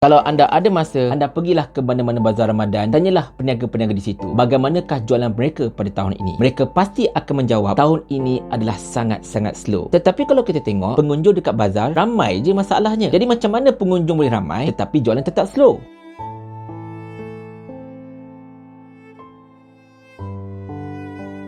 Kalau anda ada masa, anda pergilah ke mana-mana bazar Ramadan, tanyalah peniaga-peniaga di situ, bagaimanakah jualan mereka pada tahun ini. Mereka pasti akan menjawab, tahun ini adalah sangat-sangat slow. Tetapi kalau kita tengok, pengunjung dekat bazar, ramai je masalahnya. Jadi macam mana pengunjung boleh ramai, tetapi jualan tetap slow?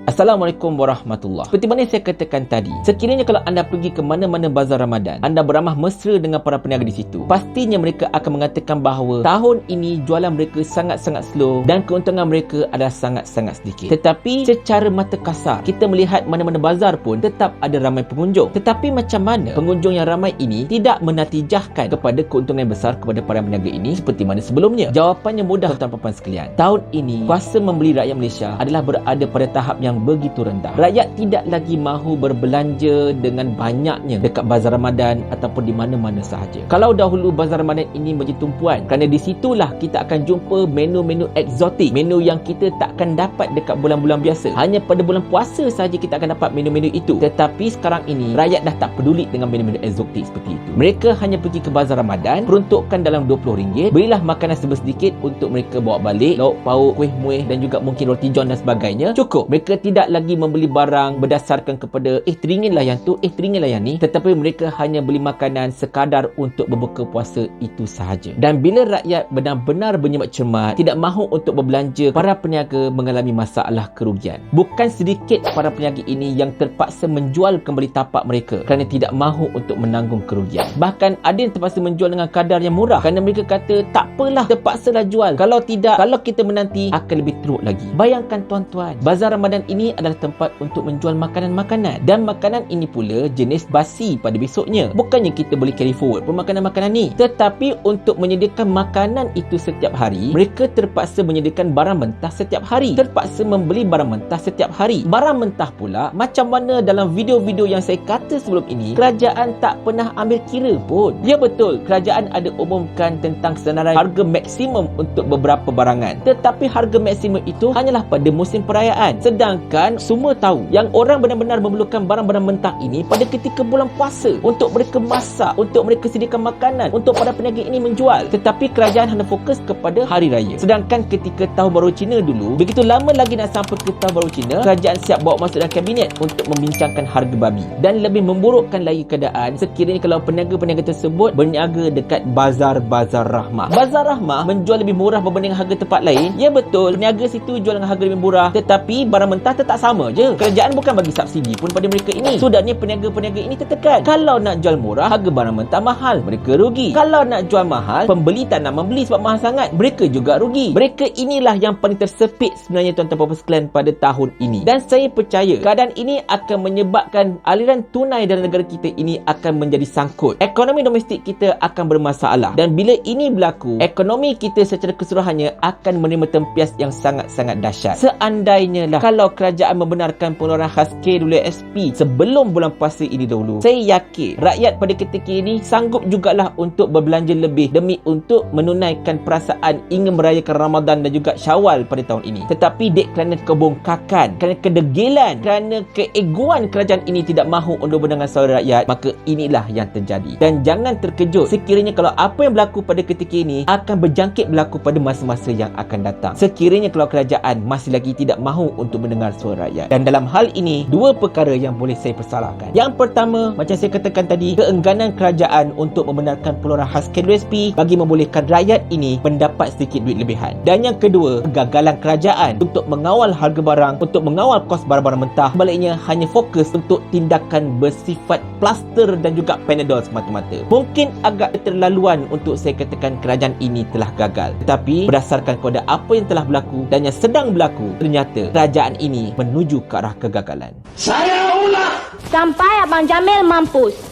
Assalamualaikum warahmatullahi. Seperti mana saya katakan tadi, sekiranya kalau anda pergi ke mana-mana bazar Ramadan, anda beramah mesra dengan para peniaga di situ, pastinya mereka akan mengatakan bahawa tahun ini jualan mereka sangat-sangat slow dan keuntungan mereka adalah sangat-sangat sedikit. Tetapi secara mata kasar, kita melihat mana-mana bazar pun tetap ada ramai pengunjung. Tetapi macam mana pengunjung yang ramai ini tidak menatijahkan kepada keuntungan yang besar kepada para peniaga ini seperti mana sebelumnya? Jawapannya mudah, tuan-tuan dan puan sekalian. Tahun ini, kuasa membeli rakyat Malaysia adalah berada pada tahap yang begitu rendah. Rakyat tidak lagi mahu berbelanja dengan banyaknya dekat bazar Ramadan ataupun di mana-mana sahaja. Kalau dahulu bazar Ramadan ini menjadi tumpuan, kerana di situlah kita akan jumpa menu-menu eksotik, menu yang kita takkan dapat dekat bulan-bulan biasa. Hanya pada bulan puasa sahaja kita akan dapat menu-menu itu. Tetapi sekarang ini rakyat dah tak peduli dengan menu-menu eksotik seperti itu. Mereka hanya pergi ke bazar Ramadan, peruntukkan dalam RM20, berilah makanan sedikit untuk mereka bawa balik, lauk pauk, kuih muih dan juga mungkin roti john dan sebagainya. Cukup. Mereka tidak lagi membeli barang berdasarkan kepada RM3 lah yang tu, RM3 lah yang ni, tetapi mereka hanya beli makanan sekadar untuk berbuka puasa itu sahaja. Dan bila rakyat benar-benar menyemak cermat, tidak mahu untuk berbelanja, para peniaga mengalami masalah kerugian. Bukan sedikit para peniaga ini yang terpaksa menjual kembali tapak mereka kerana tidak mahu untuk menanggung kerugian. Bahkan ada yang terpaksa menjual dengan kadar yang murah kerana mereka kata tak apalah, terpaksalah jual, kalau tidak, kalau kita menanti akan lebih teruk lagi. Bayangkan tuan-tuan, bazar Ramadan ini adalah tempat untuk menjual makanan-makanan, dan makanan ini pula jenis basi pada besoknya. Bukannya kita boleh carry forward pun makanan-makanan ni, tetapi untuk menyediakan makanan itu setiap hari, mereka terpaksa menyediakan barang mentah setiap hari, terpaksa membeli barang mentah setiap hari. Barang mentah pula, macam mana dalam video-video yang saya kata sebelum ini, kerajaan tak pernah ambil kira pun. Ya betul, kerajaan ada umumkan tentang senarai harga maksimum untuk beberapa barangan, tetapi harga maksimum itu hanyalah pada musim perayaan. Sedangkan semua tahu yang orang benar-benar memerlukan barang-barang mentah ini pada ketika bulan puasa, untuk mereka masak, untuk mereka sediakan makanan, untuk para peniaga ini menjual. Tetapi kerajaan hanya fokus kepada hari raya. Sedangkan ketika tahun baru Cina dulu, begitu lama lagi nak sampai ke tahun baru Cina, kerajaan siap bawa masuk dalam kabinet untuk membincangkan harga babi. Dan lebih memburukkan lagi keadaan sekiranya kalau peniaga-peniaga tersebut berniaga dekat bazar-bazar rahmah. Bazar rahmah menjual lebih murah berbanding harga tempat lain. Ya betul, peniaga situ jual dengan harga lebih murah, tetapi barang mentah tetap sama je. Kerajaan bukan bagi subsidi pun pada mereka ini. Sudahnya peniaga-peniaga ini tertekan. Kalau nak jual murah, harga barang mentah mahal, mereka rugi. Kalau nak jual mahal, pembeli tak nak membeli sebab mahal sangat, mereka juga rugi. Mereka inilah yang paling tersepit sebenarnya tuan-tuan dan sekalian pada tahun ini. Dan saya percaya keadaan ini akan menyebabkan aliran tunai dalam negara kita ini akan menjadi sangkut. Ekonomi domestik kita akan bermasalah. Dan bila ini berlaku, ekonomi kita secara keseluruhannya akan menerima tempias yang sangat-sangat dahsyat. Seandainya lah kalau kerajaan membenarkan pengeluaran khas KWSP sebelum bulan puasa ini dahulu, saya yakin rakyat pada ketika ini sanggup jugalah untuk berbelanja lebih demi untuk menunaikan perasaan ingin merayakan Ramadan dan juga Syawal pada tahun ini. Tetapi dek kerana kebongkakan, kerana kedegilan, kerana keegoan kerajaan ini tidak mahu untuk mendengar suara rakyat, maka inilah yang terjadi. Dan jangan terkejut sekiranya kalau apa yang berlaku pada ketika ini akan berjangkit berlaku pada masa-masa yang akan datang, sekiranya kalau kerajaan masih lagi tidak mahu untuk mendengar suara rakyat. Dan dalam hal ini, dua perkara yang boleh saya persalahkan. Yang pertama, macam saya katakan tadi, keengganan kerajaan untuk membenarkan pengeluaran khas KWSP bagi membolehkan rakyat ini mendapat sedikit duit lebihan. Dan yang kedua, kegagalan kerajaan untuk mengawal harga barang, untuk mengawal kos barang-barang mentah, sebaliknya hanya fokus untuk tindakan bersifat plaster dan juga Panadol semata-mata. Mungkin agak keterlaluan untuk saya katakan kerajaan ini telah gagal. Tetapi berdasarkan kepada apa yang telah berlaku dan yang sedang berlaku, ternyata kerajaan ini menuju ke arah kegagalan. Saya ulah sampai Abang Jamil mampus.